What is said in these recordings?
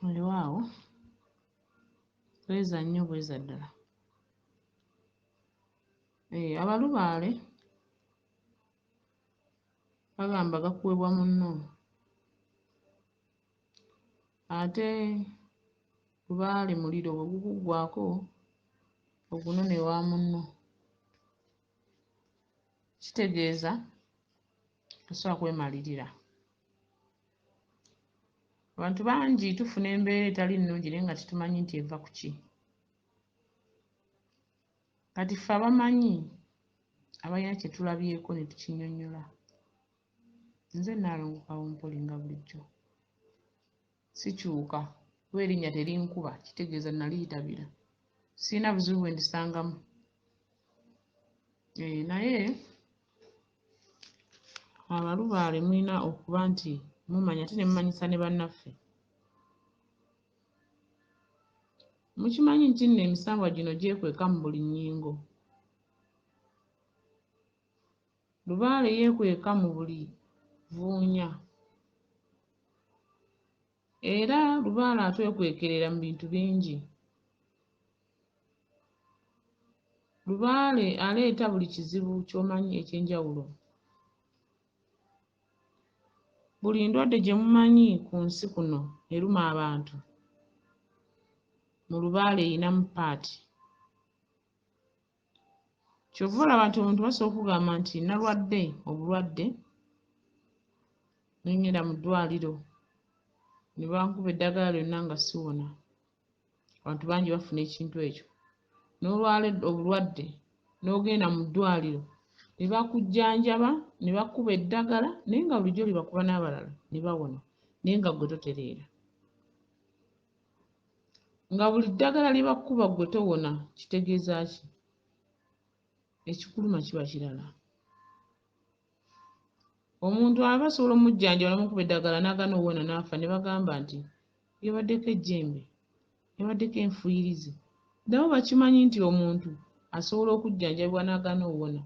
Oliwaawo bweza nnyo bweza ddala. Abalubaale bagamba gakuwebwa munno, ate Lubaale muliro bwe gukuggwako ogunone wa munno. Kitegeeza tosobola kwemalirira. Abantu bangi tufuna embeera etali nnungi naye nga tetumanyi nti eva ku ki. Kati ffe abamanyi abalina kye tulabyeko ne tukinnyonnyola. Nze Nalongo Kawumpuli nga bulijjo. Sikyuka kuba erinnya terinkuba kitegeeza naliyitabira. Sirina buzibu bwe ndisangamu. Naye Abalubaale mulina okuba nti mumanya ate ne mumanyisa ne bannaffe. Mukimanyi nti nno emisambwa gino gyekweka mu buli nnyingo. Lubaale yeekweka mu buli vuunya. Era Lubaale atwekwekerera mu bintu bingi. Lubaale aleeta buli kizibu ky'omanyi eky'enjawulo. Buli ndwadde gye mumanyi ku nsi kuno eruma abantu, mu Lubaale eyinamu paati. Kyova olaba nti omuntu basobola okugamba nti nalwadde obulwadde ne ngenda mu ddwaliro ne bankuba eddagala lyonna nga siwona. Abantu bangi bafuna ekintu ekyo. N'olwala obulwadde n'ogenda mu ddwaliro ne bakujjanjaba ne bakuba eddagala naye nga bulijjo libakuba n'abalala ne bawona naye nga ggwe totereera. Nga buli ddagala libakuba ggwe towona kitegeeza ki? Ekikuluma kiba kirala. Omuntu aba asobola omujjanjaba n'amukuba eddagala n'agaana owona n'afa ne bagamba nti yabaddeko ejjembe, yabaddeko enfuuyirizi. Nabo bakimanyi nti omuntu asobola okujjanjabibwa n'agaana owona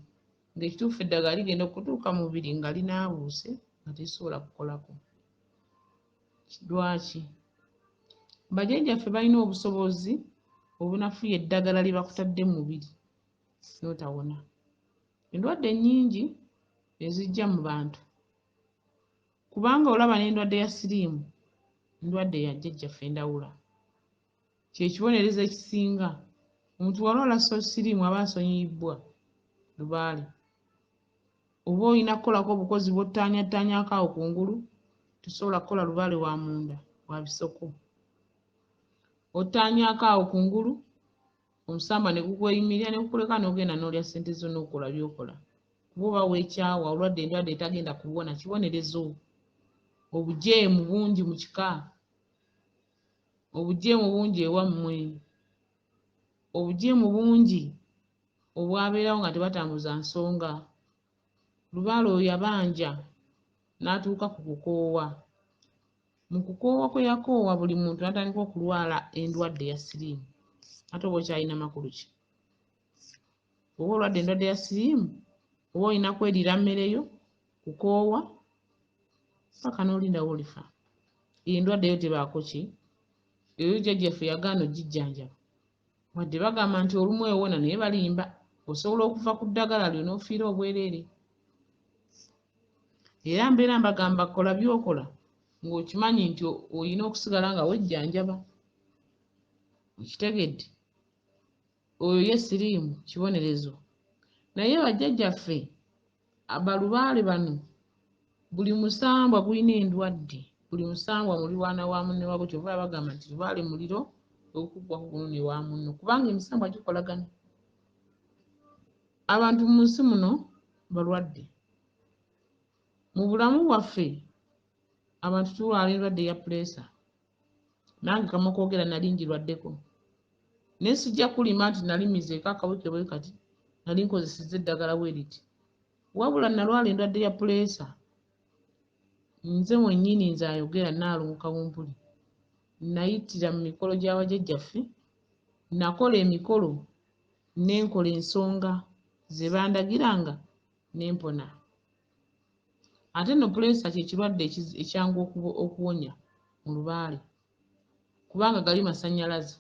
ng'ekituufu eddagala ligenda okutuuka mu mubiri nga linaabuuse nga tekisobola kukolako. Lwaki? Bajjajjaffe balina obusobozi obunafuya eddagala lye bakutadde mu mubiri n'otawona. Endwadde nnyingi ezijja mu bantu. Kubanga olaba n'endwadde ya siriimu, endwadde ya jjajjaffe endawula. Kye kibonerezo ekisinga. Omuntu walwala siriimu aba asonyiyibbwa Lubaale. Oba olina kukolako obukozi bw'ottaanyattaanyaako awo kungulu, tosobola kukola Lubaale wa munda wa bisoko. Ottaanyaako awo kungulu, omusamba ne gukweyimirira ne gukuleka n'ogenda n'olya ssente zo n'okola by'okola. Kuba oba weekyawa olwadde endwadde etagenda kuwona kibonerezo. Obujeemu bungi mu kika. Obujeemu bungi ewammwe. Obujeemu bungi obwabeerawo nga tebatambuza nsonga. Lubaale oyo yabanja n'atuuka ku kukoowa. Mu kukoowa kwe yakoowa buli muntu n'atandika okulwala endwadde ya siriimu. Ate oba okyalina makulu ki? Oba olwadde endwadde ya siriimu, oba olina kweriira mmere yo, kukoowa, paka n'olindawo olifa. Endwadde yo tebaako ki? Eyo jjajjaffe yagaana ogijjanjaba. Wadde bagamba nti olumu ewona naye balimba. Osobola okuva ku ddagala lyo n'ofiira obwereere. Era mbeera mbagamba kola by'okola ng'okimanyi nti olina okusigala nga wejjanjaba. Okitegedde? Oyo ye siriimu kibonerezo. Naye bajjajjaffe Abalubaale bano buli musambwa gulina endwadde. Buli musambwa muliraanwa wa munne waagwo. Kyova bagamba nti Lubaale muliro okuggwako gunone wa munno. Kubanga emisambwa gikolagana. Abantu mu nsi muno balwadde. Mu bulamu bwaffe abantu tulwala endwadde ya puleesa. Nange kama kwogera nali ngirwaddeko. Naye sijja kulima nti nalimizeeko akaweke bwe kati nali nkozesezza eddagala bwe liti. Wabula nalwala endwadde ya puleesa. Nze mwennyini nze ayogera Nalongo Kawumpuli. Nayitira mu mikolo gya bajjajjaffe, nakola emikolo n'enkola ensonga ze bandagiranga n'empona. Ate no puleesa kye kirwadde ekyangu okuwonya mu Lubaale. kubanga gali masannyalaze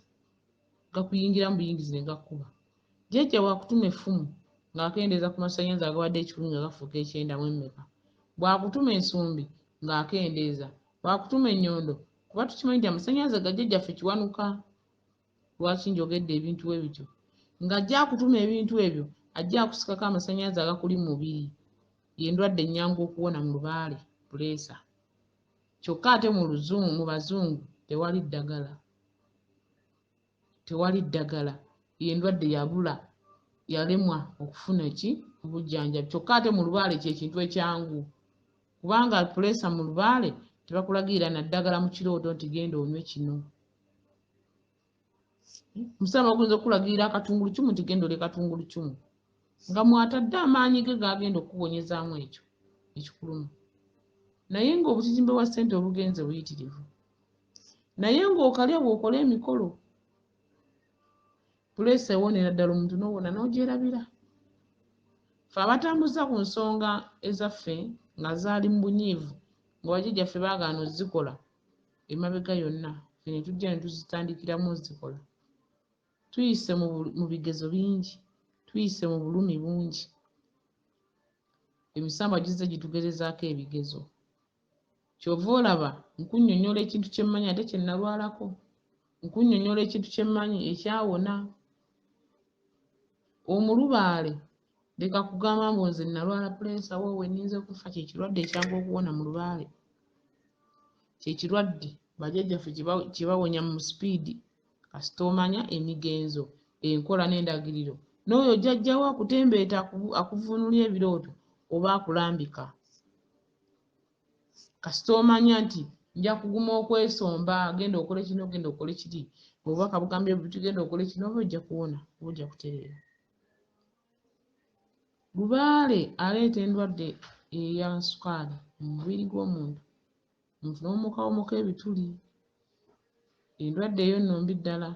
gakuyingira mu buyingizi ne gakkuba. Jjajja bw'akutuma effumu ng'akendeeza ku masannyalaze agawadde ekikumi nga gafuuka 9 bw'akutuma ensumbi ng'akendeeza, bw'akutuma ennyondo kuba tukimanyi nti amasannyalaze ga jjajjaffe kiwanuka. Lwaki njogedde ebintu bwe bityo? Ng'ajja akutuma ebintu ebyo ajja akusikako amasannyalaze agakuli mu mubiri, y'endwadde ennyangu okuwona mu Lubaale, puleesa. Kyokka ate mu bazungu tewali ddagala. Tewali ddagala, y'endwadde yabula, yalemwa okufuna obujjanjabi. Kyokka ate mu Lubaale ky'ekintu ekyangu, kubanga puleesa mu Lubaale tebakulagirira na ddagala mu kirooto nti genda onywe kino. Musama baguyinza okulagirira akatungulu kimu nti genda olye katungulu kimu, nga mwatadde amaanyi ge gagenda okuwonyezaamu ekyo ekikuluma. Naye ng'obutijimbe bwa ssente obugenze buyitirivu. Naye ng'okalya bw'okola emikolo, puleesa ewonera ddala omuntu n'owona n'ogyerabira. Ffe abatambuza ku nsonga ezaffe nga zaali mu bunyiivu nga bajjajjaffe baagaana ozikola emabega yonna, ffe ne tujja ne tuzitandikiramu ozikola. Tuyise mu bigezo bingi, tuyise mu bulumi bungi. Emisambwa gizze gitugezezaako ebigezo. Kyova olaba nkunnyonnyola ekintu kye mmanyi ate kye nnalwalako, nkunnyonnyola ekintu kye mmanyi ekyawona. Omulubaale leka kugamba mbu nze nnalwala puleesa woowe nninze kufa, kye kirwadde ekyangu okuwona mu Lubaale. Kye kirwadde bajjajjaffe kye bawonya mu sipiidi kasita omanya emigenzo, enkola n'endagiriro. N'oyo jjajjawo akutembeeta akuvuunulya ebirooto oba akulambika. Kasita omanya nti nja kuguma okwesomba, genda okole kino, genda okole kiri, obubaka bugambye buti genda okole kino, oba ojja kuwona, oba ojja kutereera. Lubaale aleeta endwadde eya sukaali mu mubiri gw'omuntu. Omuntu n'omukawomoka ebituli. Endwadde eyo nnombi ddala.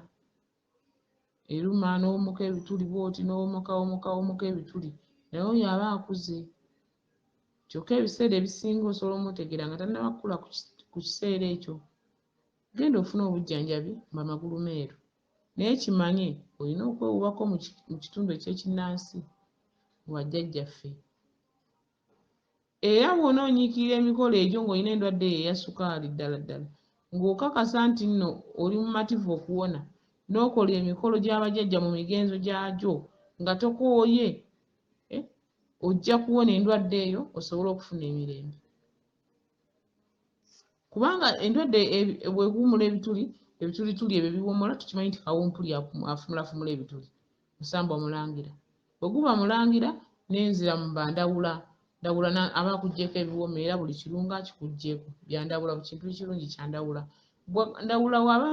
Eruma n'owomoka ebituli bw'oti n'owomoka ebituli. Naye oyo aba akuze. Kyokka ebiseera ebisinga osobola omutegeera nga tannaba kukula ku kiseera ekyo. Genda ofuna obujjanjabi mba magulu meeru. Naye kimanye olina okwewubako mu kitundu eky'ekinnansi wa jjajjaffe. Era bw'onoonyiikirira emikolo egyo ng'olina endwadde eyo eya sukaali ddala ddala, ng'okakasa nti nno oli mumativu okuwona, n'okola emikolo gy'abajjajja mu migenzo gyagyo nga tokooye, ojja kuwona endwadde eyo osobole okufuna emirembe. Kubanga endwadde bw'ekuwumula ebitulituli ebyo biwomola, tukimanyi nti kawumpuli afumulafumula ebituli, musambwa mulangira. Bwe guba mulangira n'enzira mu bandawula, ndawula aba akuggyeeko ebiwoma era buli kirungo akikuggyeeko, byandawula bu kintu ekirungi kyandawula. Ndawula bw'aba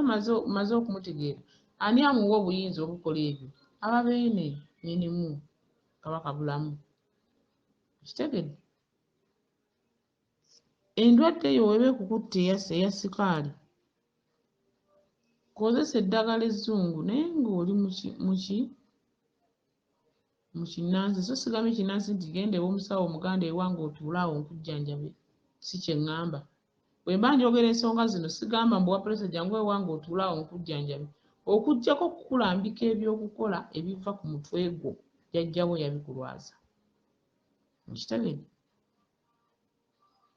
maze okumutegeera, ani amuwa obuyinza obukola ebyo? Ababeene nnyinimu Kabaka bulamu. Kitegedde? Endwadde eyo weba ekukutte eya sikaali, kozesa eddagala ezzungu naye ng'oli mu kinnansi. So sigambye kinnansi nti genda ew'omusawo omuganda ewange otuule awo nkujjanjabe, si kye ŋŋamba. Bwe mba njogera ensonga zino sigamba mbu wa puleesa jangu ewange otuule awo nkujjanjabe, okuggyako okukulambika ebyokukola ebiva ku mutwe gwo jjajjawo yabikulwaza. Okitegedde?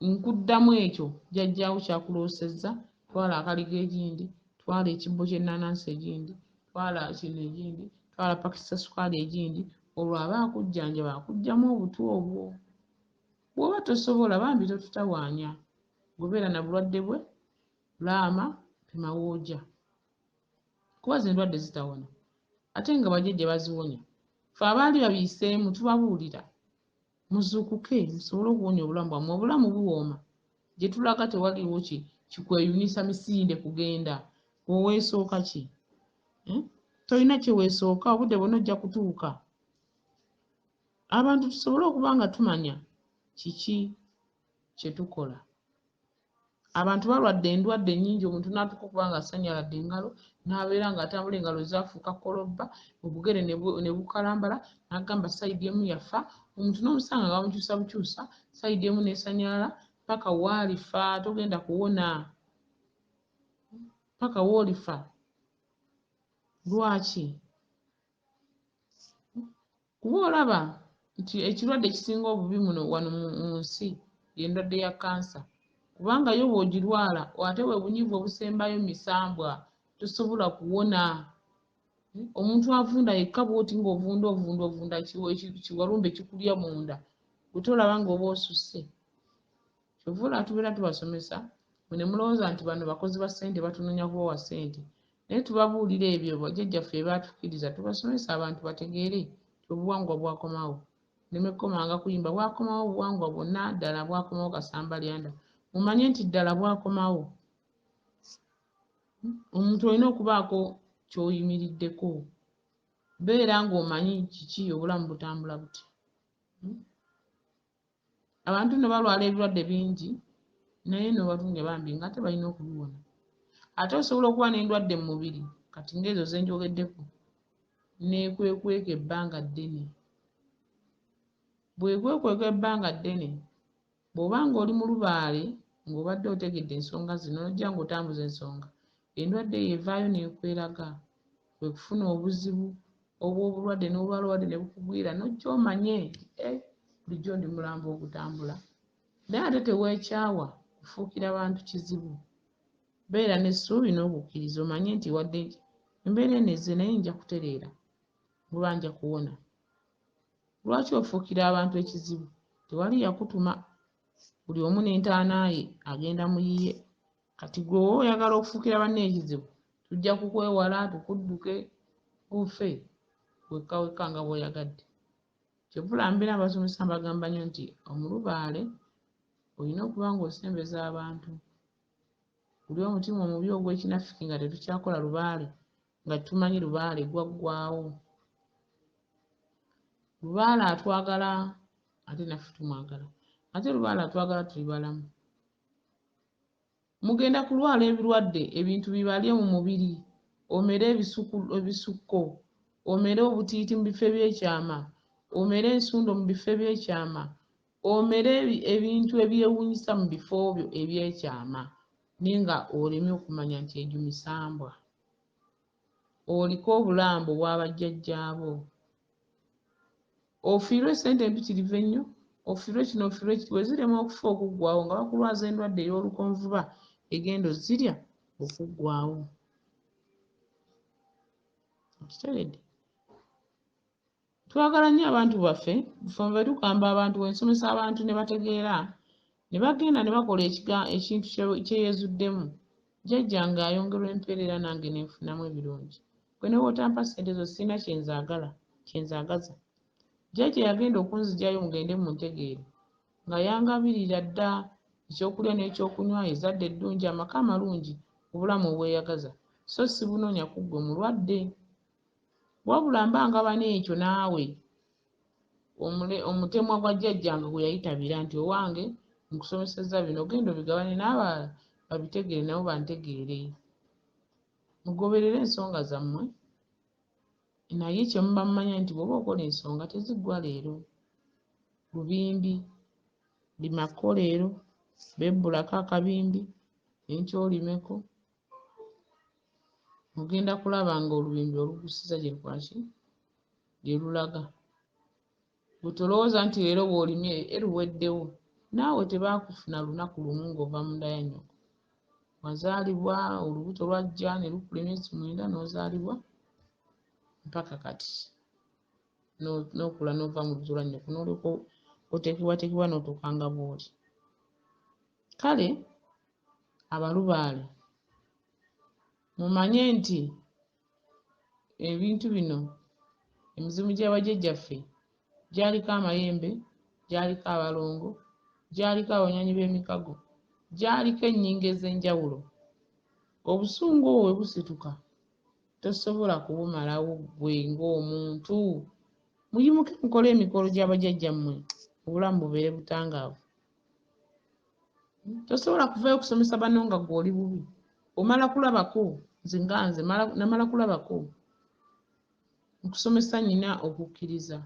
Nkuddamu ekyo jjajjaawo kyakuloosezza, twala akaliga egindi, twala ekibbo ky'ennaanansi egindi, twala kino egindi, twala pakisi sukaali egindi, olwo aba akujjanjaba akuggyamu obutu obwo. Bw'oba tosobola bambi totutawaanya, gobeera na bulwadde bwe, laama, pima w'ojja. Kuba ze endwadde zitawona ate nga bajjajja baziwonya. Ffe abaali babiyiseemu tubabuulira muzuukuke musobole okuwonya obulamu bwammwe. Obulamu buwooma. Gye tulaga tewaliwo kikweyunisa misinde kugenda. Weesooka ki? Tolina kye weesooka, obudde bwonna ojja kutuuka. Abantu tusobole okuba nga tumanya kiki kye tukola. Abantu balwadde endwadde nnyingi, omuntu n'atuuka okuba nga asanyaladde engalo, n'abeera ng'atambula engalo zaafuuka kolobba, obugere ne bukalambala, n'agamba sayidi emu yafa. Omuntu n'omusanga nga bamukyusa bukyusa, sayidi emu n'esanyalala, paka waalifa togenda kuwona. paka woolifa. Lwaki? Kuba olaba nti ekirwadde ekisinga obubi muno wano mu nsi y'endwadde ya kansa, kubanga yo bw'ogirwala ate bwe bunyivu obusembayo misambwa tosobola kuwona. Omuntu avunda yekka bw'oti ng'ovunda kiwalumbe kikulya munda bwe tolaba ng'oba osusse. Kyova olaba tubeera tubasomesa ne mulowooza nti bano bakozi ba ssente batunoonya kubawa ssente, naye tubabuulira ebyo bajjajjaffe bye baatukkiriza, tubasomesa abantu bategeere nti obuwangwa bwakomawo. Nneme kkomanga kuyimba bwakomawo obuwangwa bwonna ddala bwakomawo Kasambalyanda. Mumanye nti ddala bwakomawo. Omuntu olina okubaako ky'oyimiriddeko. Beera ng'omanyi kiki obulamu butambula buti. Abantu nno balwala ebirwadde bingi naye n'obatunja bambi nga ate balina okubiwona. Ate osobola okuba n'endwadde mu mubiri kati ng'ezo ze njogeddeko n'ekwekweka ebbanga ddene. Bw'ekwekweka ebbanga ddene bw'oba ng'oli mu Lubaale ng'obadde otegedde ensonga zino n'ojja ng'otambuza ensonga, endwadde eyo evaayo n'ekweraga. Kwe kufuna obuzibu obw'obulwadde n'obulwadde ne bukugwira n'ojja omanye bulijjo ndi mulambo ogutambula. Naye ate teweekyawa kufuukira bantu kizibu. Beera n'essuubi n'obukkiriza omanye nti wadde embeera eno ezze naye nja kutereera oba nja kuwona. Lwaki ofuukira abantu ekizibu? Tewali yakutuma, buli omu n'entaanaaye agenda mu yiye. Kati gwe oba oyagala okufuukira banne ekizibu tujja kukwewala tukudduke ofe wekka wekka nga bw'oyagadde. Kyovula mbeera abasomesa mbagamba nnyo nti omulubaale olina okuba ng'osembeza abantu. Guli omutima omubi ogw'ekinafiki nga tetukyakola Lubaale nga tumanyi Lubaale gwaggwaawo. Lubaale atwagala ate naffe tumwagala, ate Lubaale atwagala tuli balamu. Mugenda kulwala ebirwadde ebintu bibalye mu mubiri, omere ebisukko, omere obutiiti mu bifo eby'ekyama, omere ensundo mu bifo eby'ekyama, omere ebintu ebyewuunyisa mu bifo byo eby'ekyama, naye nga oleme okumanya nti egyo misambwa. Oliko obulambo bw'abajjajjaabo. Ofiirwe ssente empitirivu ennyo, ofiirwe kino ofiirwe kiti, bwe zirema okufa okuggwaawo nga bakulwaza endwadde ey'olukonvuba egenda ozirya okuggwaawo. Okiteredde? Twagala nnyo abantu baffe, ffe tukamba abantu, bw'ensomesa abantu ne bategeera ne bagenda ne bakola ekintu kyeyeezuddemu. Jjajjange ayongerwa empeerera nange ne nfunamu ebirungi. Gwe ne bw'otampa ssente zo sirina kyenzaagaza. Jjajja yagenda okunzigyayo mugende muntegeere nga yangabirira dda ekyokulya n'ekyokunywa, ezzadde eddungi, amaka amalungi, obulamu obweyagaza. So si bunoonya ku ggwe mulwadde. Wabula mbangaba n'ekyo naawe omutemwa gwa jjajjange gwe yayitabira nti owange nkusomesezza bino, genda obigabane n'abalala babitegeere nabo bantegeere. Mugoberere ensonga zammwe, naye kye muba mumanya nti bw'oba okola ensonga teziggwa leero. Lubimbi limako leero, bebbulako akabimbi enkya olimeko, ogenda kulaba nga olubimbi olugusiza gye lukwaki gye lulaga. Bwe tolowooza nti leero bw'olimye luweddewo, naawe tebaakufuna lunaku lumu ng'ova mu nda ya nnyoko. Wazaalibwa olubuto lwajja ne lukula emyezi 9 n'ozaalibwa mpaka kati n'okula n'ova mu lubuto lwa nnyoko n'olyoka oteekebwateekebwa n'otuukanga bw'oli. Kale Abalubaale mumanye nti ebintu bino emizimu gy'abajjajjaffe gyaliko amayembe, gyaliko abalongo, gyaliko abanywanyi b'emikago, gyaliko ennyingo ez'enjawulo. Obusungu obwo bwe busituka tosobola kubumalawo ggwe ng'omuntu. Muyimuke mukole emikolo gy'abajjajjammwe obulamu bubeere butangaavu. Tosobola kuvaayo okusomesa banno nga gw'oli bubi. Omala kulabako, nze namala kulabako. Okusomesa nnina okukkiriza.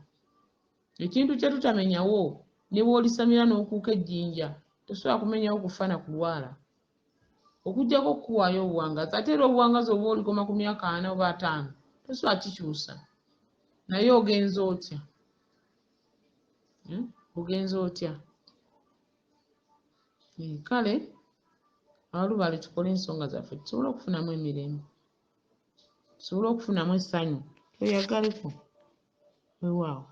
Ekintu kye tutamenyawo ne bw'olisamira n'okuuka ejjinja tosobola kumenyawo kufa na kulwala. okujjako okukuwaayo obuwangazi ate era obuwangazi oba olikoma ku myaka 4 oba 5 tosobola kikyusa naye ogenza otya ogenza otya kale abalubaale tukole ensonga zaffe tusobole okufunamu emirembe tusobole okufunamu essanyu tweyagaleko weewaawo